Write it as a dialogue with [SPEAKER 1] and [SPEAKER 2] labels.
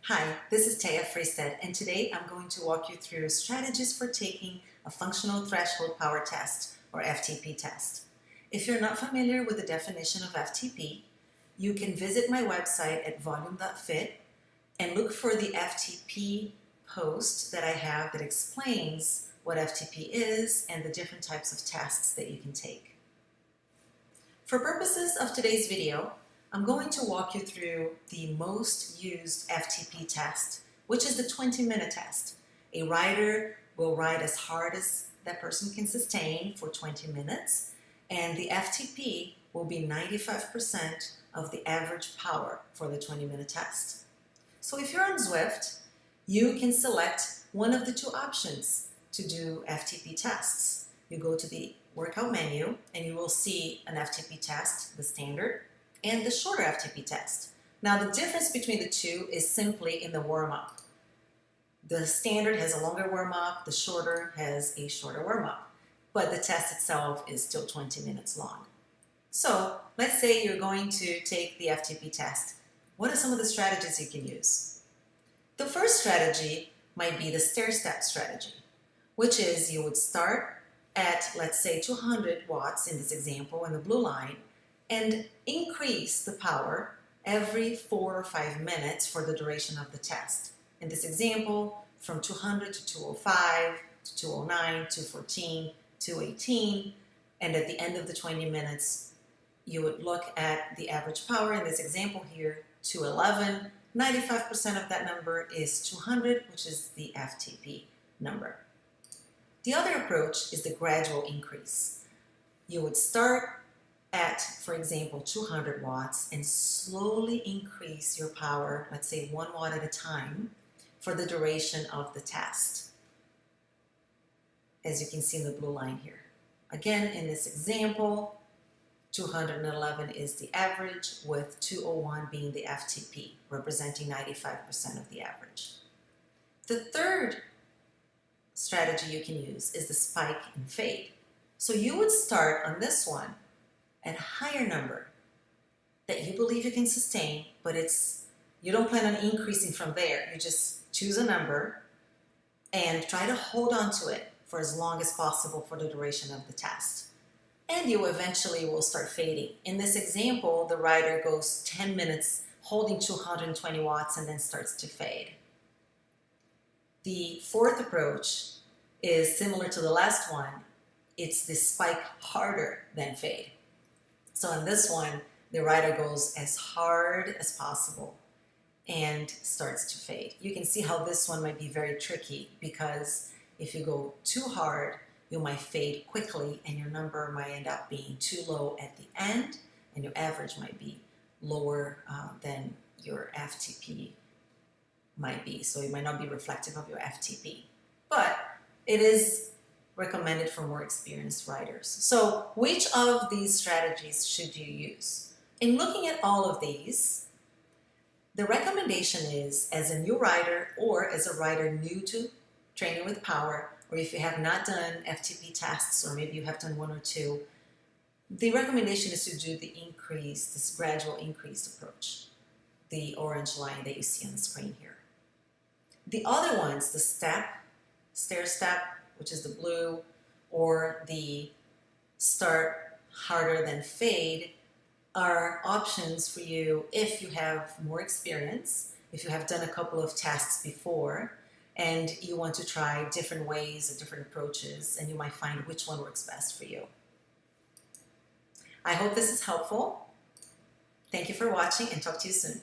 [SPEAKER 1] Hi, this is Taya Freestead, and today I'm going to walk you through strategies for taking a functional threshold power test, or FTP test. If you're not familiar with the definition of FTP, you can visit my website at volume.fit and look for the FTP post that I have that explains what FTP is and the different types of tests that you can take. For purposes of today's video, I'm going to walk you through the most used FTP test, which is the 20-minute test. A rider will ride as hard as that person can sustain for 20 minutes, and the FTP will be 95% of the average power for the 20-minute test. So if you're on Zwift, you can select one of the two options to do FTP tests. You go to the workout menu and you will see an FTP test, the standard, and the shorter FTP test. Now the difference between the two is simply in the warm-up. The standard has a longer warm-up, the shorter has a shorter warm-up, but the test itself is still 20 minutes long. So let's say you're going to take the FTP test. What are some of the strategies you can use? The first strategy might be the stair-step strategy, which is you would start at, let's say, 200 watts in this example in the blue line, and increase the power every 4 or 5 minutes for the duration of the test. In this example, from 200 to 205, to 209, 214, 218, and at the end of the 20 minutes, you would look at the average power. In this example here, 211, 95% of that number is 200, which is the FTP number. The other approach is the gradual increase. You would start at, for example, 200 watts and slowly increase your power, let's say 1 watt at a time, for the duration of the test, as you can see in the blue line here. Again, in this example, 211 is the average, with 201 being the FTP, representing 95% of the average. The third strategy you can use is the spike and fade. So you would start on this one at a higher number that you believe you can sustain, but you don't plan on increasing from there. You just choose a number and try to hold on to it for as long as possible for the duration of the test. And you eventually will start fading. In this example, the rider goes 10 minutes holding 220 watts and then starts to fade. The fourth approach is similar to the last one. It's the spike harder than fade. So in this one, the rider goes as hard as possible and starts to fade. You can see how this one might be very tricky, because if you go too hard, you might fade quickly and your number might end up being too low at the end, and your average might be lower than your FTP might be. So it might not be reflective of your FTP. But it is recommended for more experienced riders. So which of these strategies should you use? In looking at all of these, the recommendation is, as a new rider or as a rider new to training with power, or if you have not done FTP tests, or maybe you have done one or two, the recommendation is to do this gradual increased approach, the orange line that you see on the screen here. The other ones, the stair step, which is the blue, or the start harder than fade, are options for you if you have more experience, if you have done a couple of tests before, and you want to try different ways or different approaches, and you might find which one works best for you. I hope this is helpful. Thank you for watching, and talk to you soon.